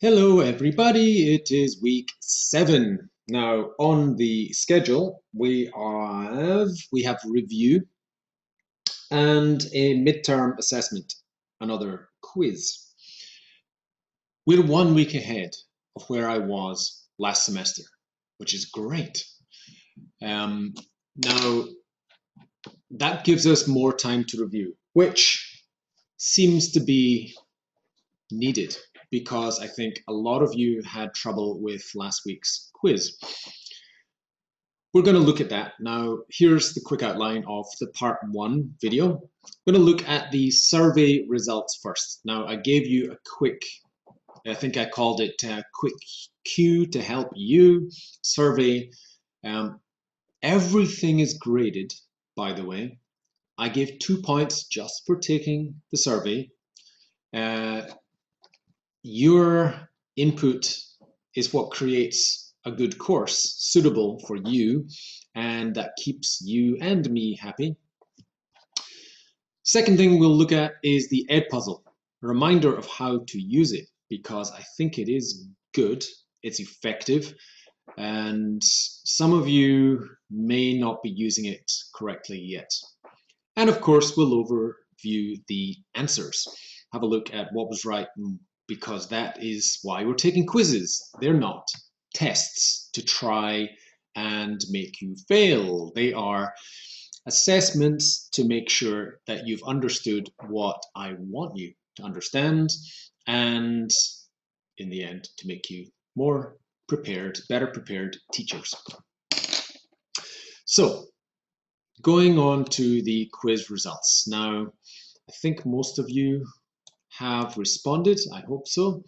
Hello everybody, it is week 7. Now on the schedule we have review and a midterm assessment, another quiz. We're 1 week ahead of where I was last semester, which is great. Now that gives us more time to review, which seems to be needed because I think a lot of you had trouble with last week's quiz. We're going to look at that. Now, here's the quick outline of the part 1 video. I'm going to look at the survey results first. Now, I gave you a quick, I think I called it a quick cue to help you survey. Everything is graded, by the way. I gave 2 points just for taking the survey. Your input is what creates a good course suitable for you, and that keeps you and me happy. Second thing we'll look at is the Edpuzzle, a reminder of how to use it, because I think it is good, it's effective, and some of you may not be using it correctly yet. And of course, we'll overview the answers, have a look at what was right, because that is why we're taking quizzes. They're not tests to try and make you fail. They are assessments to make sure that you've understood what I want you to understand, and in the end, to make you more prepared, better prepared teachers. So, going on to the quiz results. Now, I think most of you have responded, I hope so.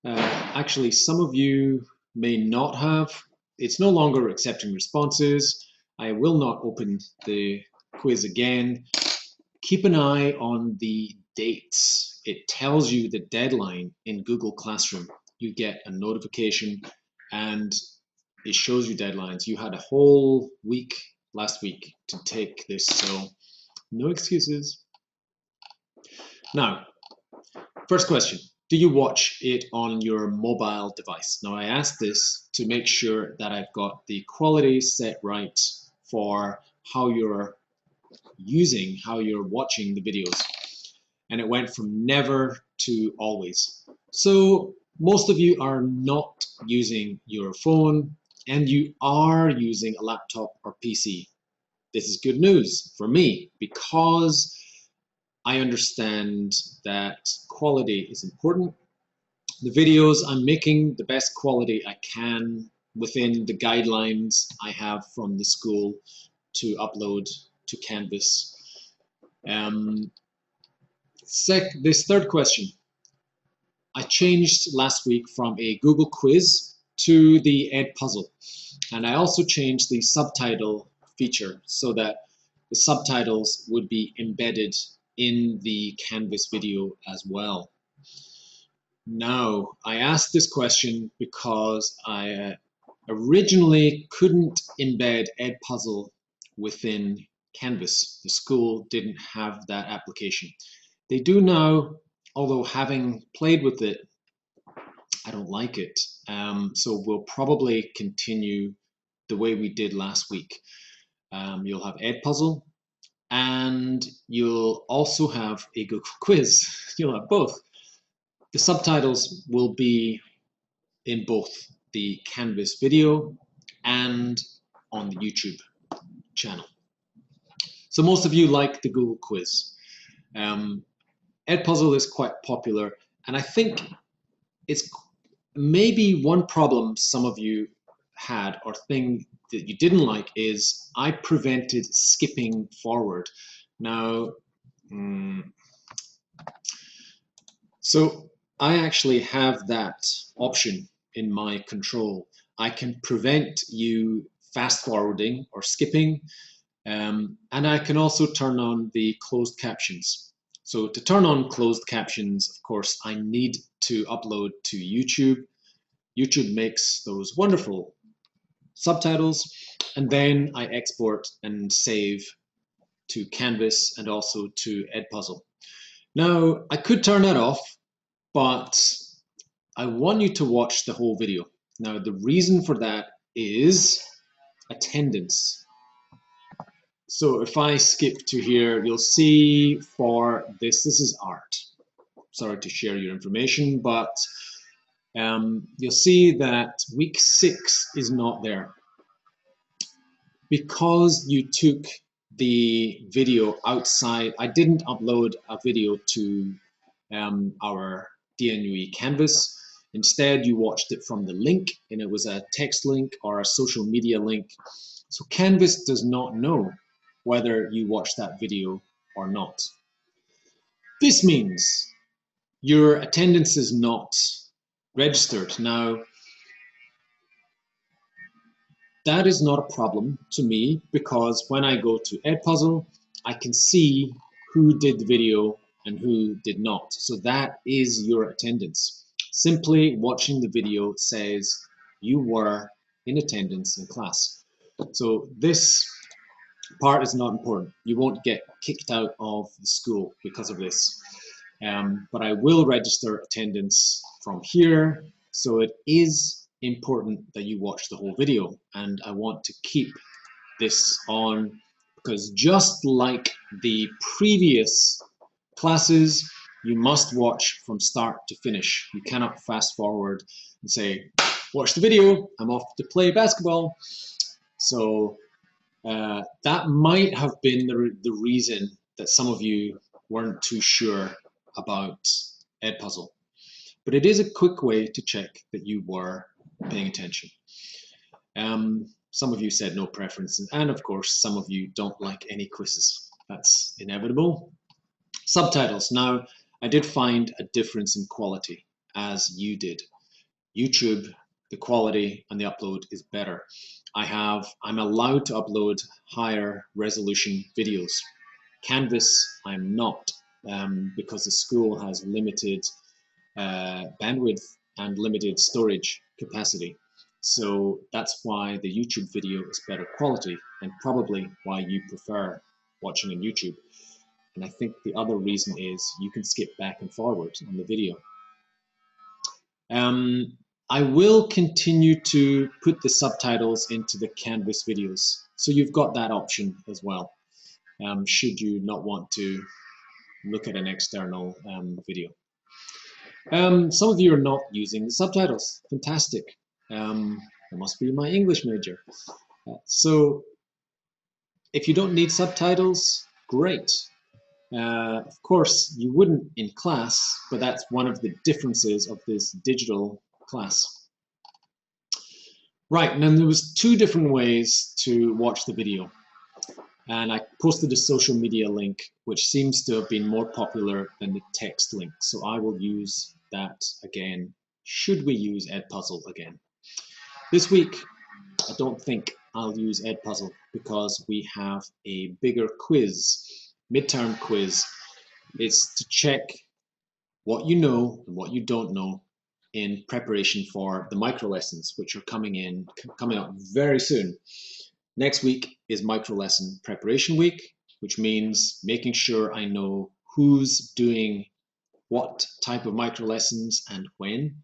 Actually, some of you may not have. It's no longer accepting responses. I will not open the quiz again. Keep an eye on the dates. It tells you the deadline in Google Classroom. You get a notification and it shows you deadlines. You had a whole week last week to take this, so no excuses. Now, first question, do you watch it on your mobile device? Now I asked this to make sure that I've got the quality set right for how you're watching the videos. And it went from never to always. So most of you are not using your phone and you are using a laptop or PC. This is good news for me because I understand that quality is important. The videos I'm making the best quality I can within the guidelines I have from the school to upload to Canvas. This third question, I changed last week from a Google quiz to the Edpuzzle, and I also changed the subtitle feature so that the subtitles would be embedded in the Canvas video as well. Now, I asked this question because I originally couldn't embed Edpuzzle within Canvas. The school didn't have that application. They do now, although having played with it, I don't like it. So we'll probably continue the way we did last week. You'll have Edpuzzle, and you'll also have a Google quiz. You'll have both. The subtitles will be in both the Canvas video and on the YouTube channel. So most of you like the Google quiz. Edpuzzle is quite popular, and I think it's maybe one problem some of you had or thing that you didn't like is I prevented skipping forward. Now, so I actually have that option in my control. I can prevent you fast forwarding or skipping, and I can also turn on the closed captions. So to turn on closed captions, of course, I need to upload to YouTube. YouTube makes those wonderful subtitles, and then I export and save to Canvas and also to Edpuzzle. Now, I could turn that off, but I want you to watch the whole video. Now, the reason for that is attendance. So if I skip to here, you'll see for this is art. Sorry to share your information, but you'll see that week 6 is not there. Because you took the video outside, I didn't upload a video to our DNUE Canvas. Instead, you watched it from the link, and it was a text link or a social media link. So Canvas does not know whether you watched that video or not. This means your attendance is not registered. Now, that is not a problem to me, because when I go to Edpuzzle, I can see who did the video and who did not. So that is your attendance. Simply watching the video says you were in attendance in class. So this part is not important. You won't get kicked out of the school because of this. But I will register attendance from here. So it is important that you watch the whole video, and I want to keep this on, because just like the previous classes, you must watch from start to finish. You cannot fast forward and say, watch the video, I'm off to play basketball. So that might have been the reason that some of you weren't too sure about Edpuzzle. But it is a quick way to check that you were paying attention. Some of you said no preferences, and of course some of you don't like any quizzes. That's inevitable. Subtitles. Now, I did find a difference in quality, as you did. YouTube, the quality and the upload is better. I'm allowed to upload higher resolution videos. Canvas, I'm not, because the school has limited bandwidth and limited storage capacity. So that's why the YouTube video is better quality, and probably why you prefer watching on YouTube. And I think the other reason is you can skip back and forward on the video. I will continue to put the subtitles into the Canvas videos, so you've got that option as well, should you not want to look at an external video. Some of you are not using the subtitles. Fantastic. It must be my English major. So if you don't need subtitles, great. Of course, you wouldn't in class, but that's one of the differences of this digital class. Right, and then there was 2 different ways to watch the video. And I posted a social media link, which seems to have been more popular than the text link. So I will use that again, should we use Edpuzzle again. This week, I don't think I'll use Edpuzzle, because we have a bigger quiz, midterm quiz. It's to check what you know and what you don't know in preparation for the micro lessons, which are coming up very soon. Next week is micro lesson preparation week, which means making sure I know who's doing what type of micro lessons and when.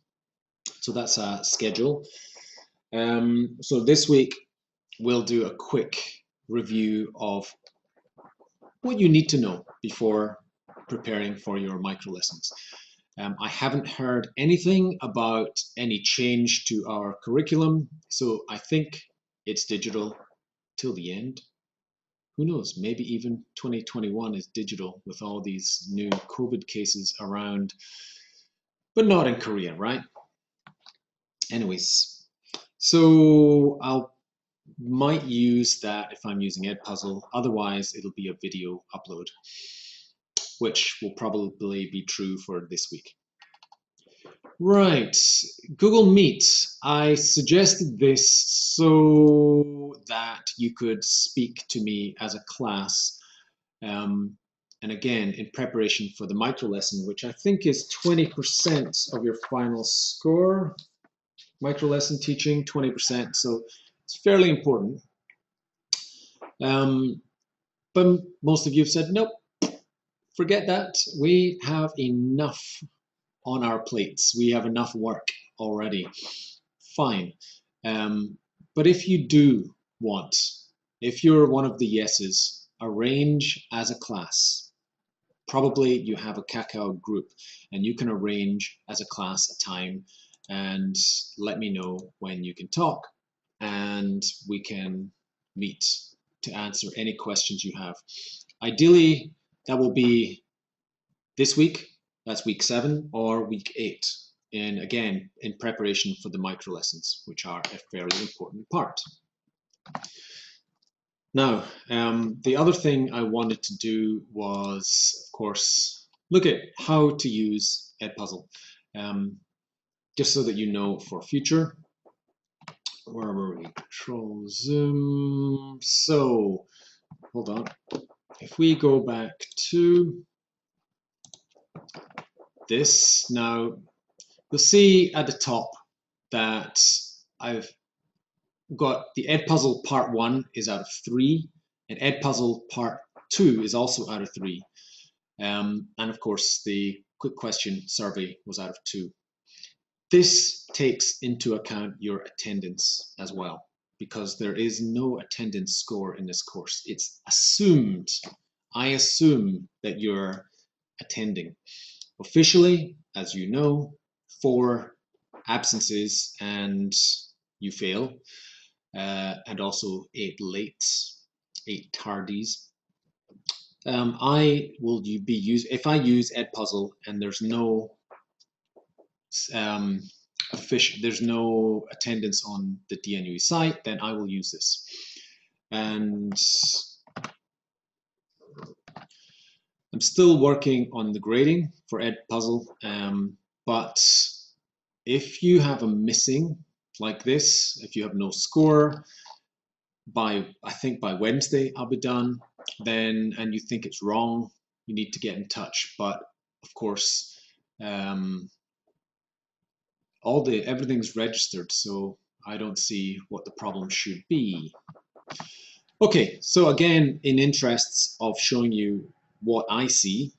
So that's a schedule. So this week we'll do a quick review of what you need to know before preparing for your micro lessons. I haven't heard anything about any change to our curriculum, so I think it's digital till the end. Who knows, maybe even 2021 is digital with all these new COVID cases around, but not in Korea, right? Anyways, so might use that if I'm using Edpuzzle. Otherwise, it'll be a video upload, which will probably be true for this week. Right, Google Meet. I suggested this so that you could speak to me as a class. And again, in preparation for the micro lesson, which I think is 20% of your final score. Micro lesson teaching, 20%. So it's fairly important. But most of you have said, nope, forget that. We have enough on our plates. We have enough work already. Fine. But if you do want, if you're one of the yeses, arrange as a class. Probably you have a Kakao group and you can arrange as a class a time and let me know when you can talk and we can meet to answer any questions you have. Ideally, that will be this week, that's week 7, or week 8. And again, in preparation for the micro lessons, which are a fairly important part. Now, the other thing I wanted to do was, of course, look at how to use Edpuzzle, just so that you know for future. Where were we? Control Zoom. So, hold on. If we go back to this, now you'll see at the top that I've got the Edpuzzle part 1 is out of 3, and Edpuzzle part 2 is also out of 3. And of course, the quick question survey was out of 2. This takes into account your attendance as well, because there is no attendance score in this course. It's assumed, I assume that you're attending. Officially, as you know, 4 absences and you fail, and also 8 lates, 8 tardies. I will be using, if I use Edpuzzle and there's no there's no attendance on the DNUE site, then I will use this. And I'm still working on the grading for Edpuzzle, but if you have a missing like this, if you have no score, I think by Wednesday I'll be done, then, and you think it's wrong, you need to get in touch. But of course, everything's registered, so I don't see what the problem should be. Okay, so again, in interests of showing you what I see,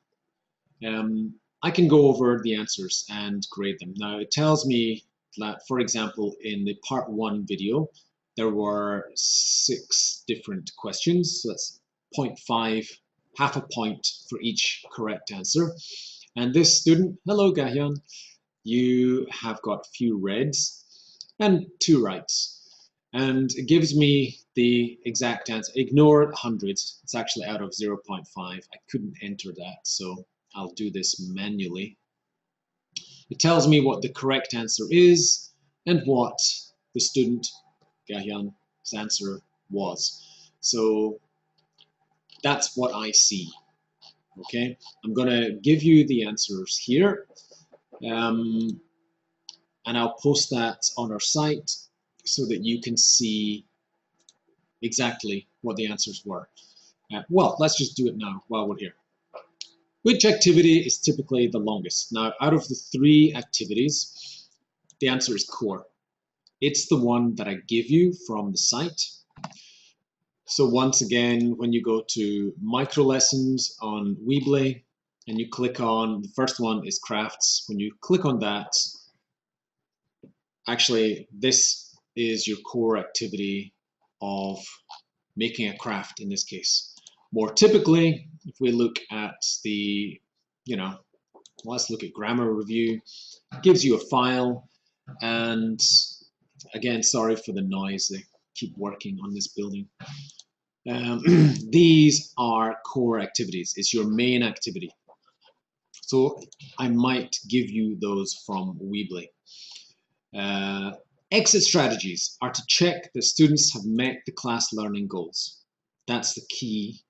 I can go over the answers and grade them. Now it tells me that, for example, in the part 1 video, there were 6 different questions, so that's 0.5, half a point for each correct answer. And this student, hello Gahyan, you have got a few reds and 2 rights. And it gives me the exact answer. Ignore 100, it's actually out of 0.5. I couldn't enter that, so I'll do this manually. It tells me what the correct answer is and what the student, Gahyan's answer was. So that's what I see. Okay, I'm gonna give you the answers here. And I'll post that on our site so that you can see exactly what the answers were. Well, let's just do it now while we're here. Which activity is typically the longest? Now, out of the 3 activities, the answer is core. It's the one that I give you from the site. So once again, when you go to micro lessons on Weebly and you click on, the first one is crafts. When you click on that, actually this is your core activity of making a craft in this case. More typically, if we look at the, let's look at grammar review, it gives you a file, and again, sorry for the noise, they keep working on this building. These are core activities, it's your main activity. So I might give you those from Weebly. Exit strategies are to check that students have met the class learning goals. That's the key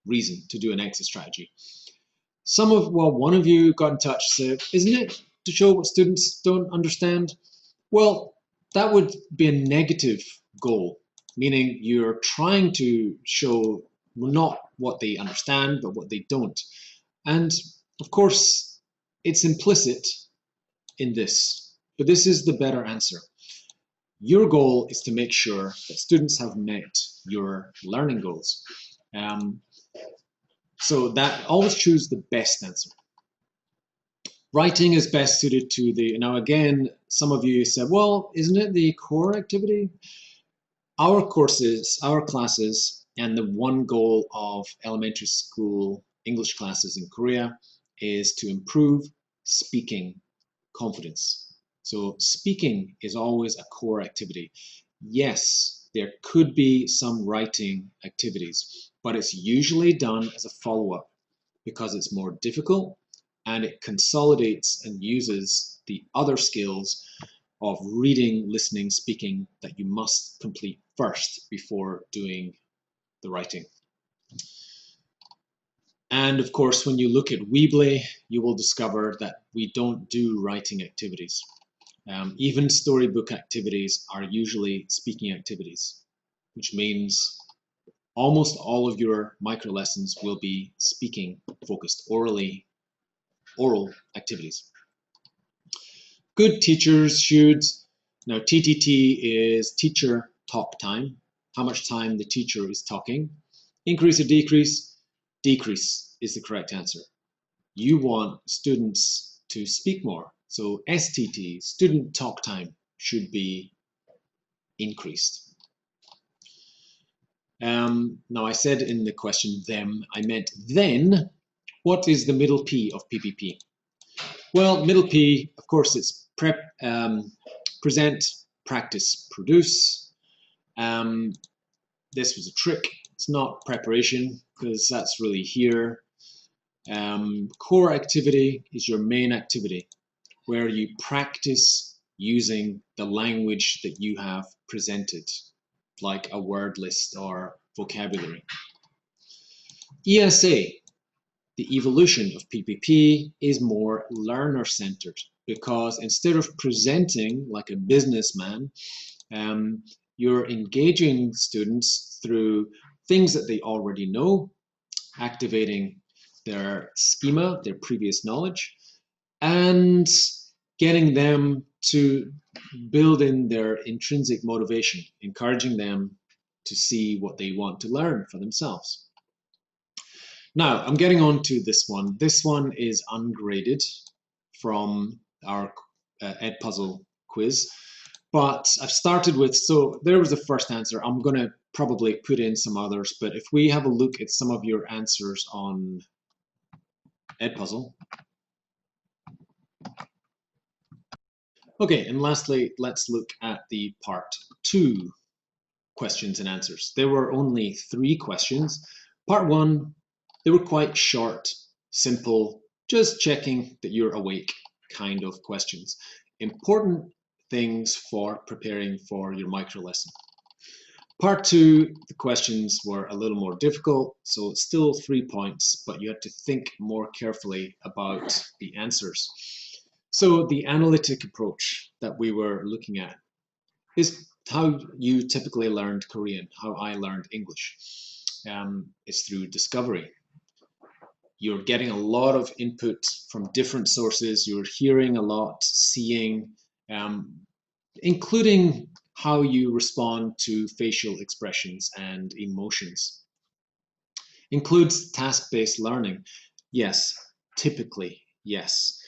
reason to do an exit strategy. One of you got in touch and said, isn't it to show what students don't understand? Well, that would be a negative goal, meaning you're trying to show not what they understand, but what they don't. And of course, it's implicit in this, but this is the better answer. Your goal is to make sure that students have met your learning goals. So that always choose the best answer. Writing is best suited to the, now again, some of you said, well, isn't it the core activity? Our courses, our classes, and the one goal of elementary school English classes in Korea is to improve speaking confidence. So speaking is always a core activity. Yes, there could be some writing activities, but it's usually done as a follow-up because it's more difficult and it consolidates and uses the other skills of reading, listening, speaking that you must complete first before doing the writing. And of course, when you look at Weebly, you will discover that we don't do writing activities. Even storybook activities are usually speaking activities, which means almost all of your micro lessons will be speaking focused, oral activities. Good teachers should, now TTT is teacher talk time, how much time the teacher is talking. Increase or decrease? Decrease is the correct answer. You want students to speak more. So STT, student talk time, should be increased. Now I said in the question them, I meant then. What is the middle P of PPP? Well, middle P, of course, it's present, practice, produce. This was a trick. It's not preparation because that's really here. Core activity is your main activity where you practice using the language that you have presented, like a word list or vocabulary. ESA, the evolution of PPP, is more learner-centered because instead of presenting like a businessman, you're engaging students through things that they already know, activating their schema, their previous knowledge, and getting them to build in their intrinsic motivation, encouraging them to see what they want to learn for themselves. Now, I'm getting on to this one. This one is ungraded from our Edpuzzle quiz, but I've started with, so there was the first answer. I'm going to probably put in some others, but if we have a look at some of your answers on Edpuzzle. Okay, and lastly, let's look at the part 2 questions and answers. There were only 3 questions. Part 1, they were quite short, simple, just checking that you're awake kind of questions. Important things for preparing for your micro lesson. Part 2, the questions were a little more difficult, so still 3 points, but you have to think more carefully about the answers. So the analytic approach that we were looking at is how you typically learned Korean, how I learned English. It's through discovery. You're getting a lot of input from different sources. You're hearing a lot, seeing, including how you respond to facial expressions and emotions. Includes task-based learning. Yes, typically, yes.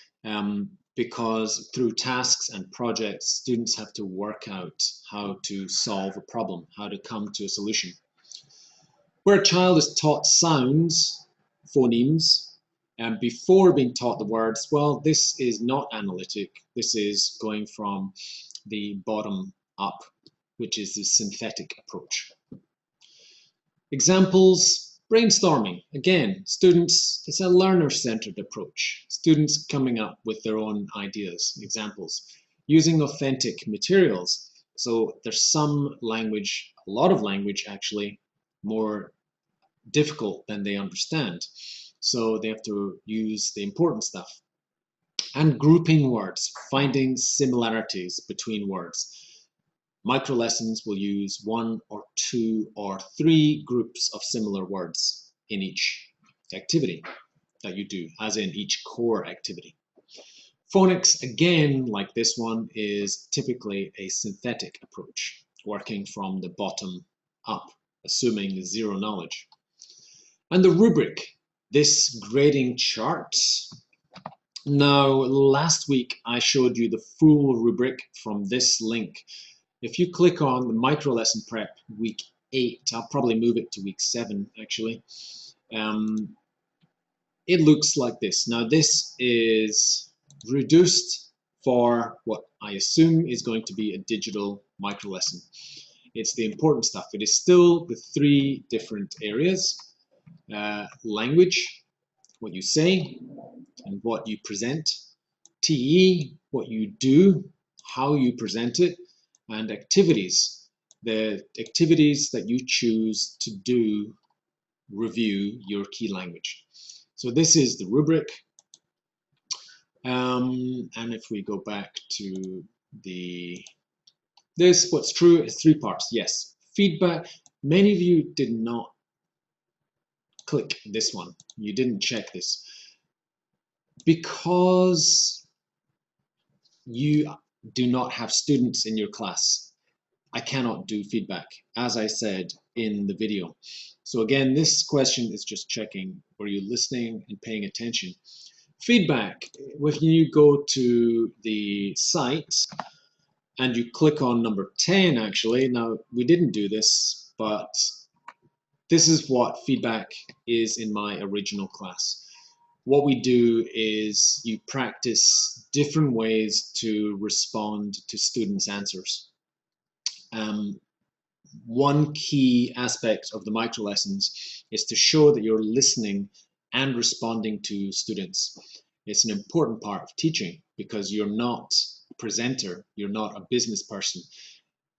Because through tasks and projects, students have to work out how to solve a problem, how to come to a solution. Where a child is taught sounds, phonemes, and before being taught the words, well, this is not analytic. This is going from the bottom up, which is the synthetic approach. Examples. Brainstorming, again, students, it's a learner-centered approach. Students coming up with their own ideas, examples. Using authentic materials. So there's some language, a lot of language actually, more difficult than they understand. So they have to use the important stuff. And grouping words, finding similarities between words. Micro lessons will use 1 or 2 or 3 groups of similar words in each activity that you do, as in each core activity. Phonics, again, like this one, is typically a synthetic approach, working from the bottom up, assuming 0 knowledge. And the rubric, this grading chart, Now, last week I showed you the full rubric from this link. If you click on the micro lesson prep week 8, I'll probably move it to week 7 actually. It looks like this. Now this is reduced for what I assume is going to be a digital micro lesson. It's the important stuff. It is still the 3 different areas: language, what you say and what you present; TE, what you do, how you present it; and activities, the activities that you choose to do review your key language. So this is the rubric. And if we go back to this, what's true is 3 parts. Yes, feedback. Many of you did not click this one. You didn't check this because you do not have students in your class. I cannot do feedback, as I said in the video. So again, this question is just checking, were you listening and paying attention? Feedback, when you go to the site and you click on number 10 actually, now we didn't do this, but this is what feedback is in my original class. What we do is you practice different ways to respond to students' answers. One key aspect of the micro lessons is to show that you're listening and responding to students. It's an important part of teaching because you're not a presenter, you're not a business person.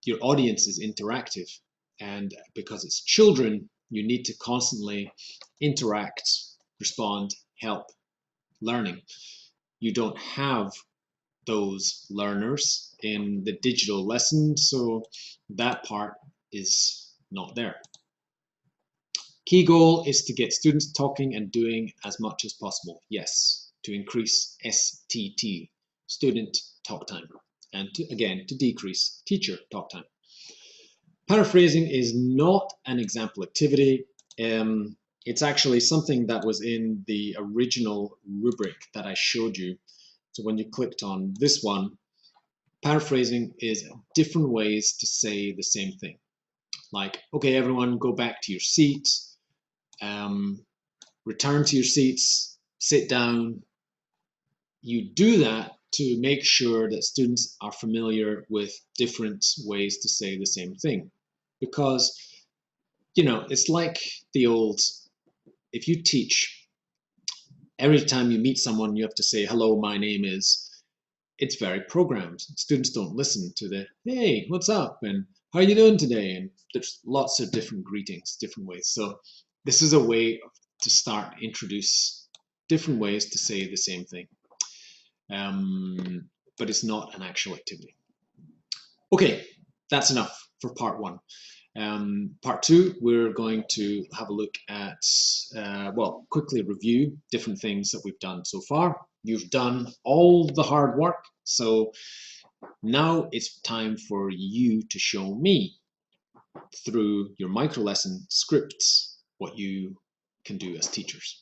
Your audience is interactive, and because it's children, you need to constantly interact, respond, help, learning. You don't have those learners in the digital lesson, so that part is not there. Key goal is to get students talking and doing as much as possible. Yes, to increase STT, student talk time, and again, to decrease teacher talk time. Paraphrasing is not an example activity. It's actually something that was in the original rubric that I showed you. So when you clicked on this one, paraphrasing is different ways to say the same thing. Like, okay, everyone go back to your seats, return to your seats, sit down. You do that to make sure that students are familiar with different ways to say the same thing. Because, you know, it's like the old, if you teach, every time you meet someone, you have to say, hello, my name is. It's very programmed. Students don't listen to the, hey, what's up? And how are you doing today? And there's lots of different greetings, different ways. So this is a way to start introduce different ways to say the same thing. But it's not an actual activity. Okay, that's enough for part 1. Part 2, we're going to have a look at, well, quickly review different things that we've done so far. You've done all the hard work, so now it's time for you to show me through your micro lesson scripts what you can do as teachers.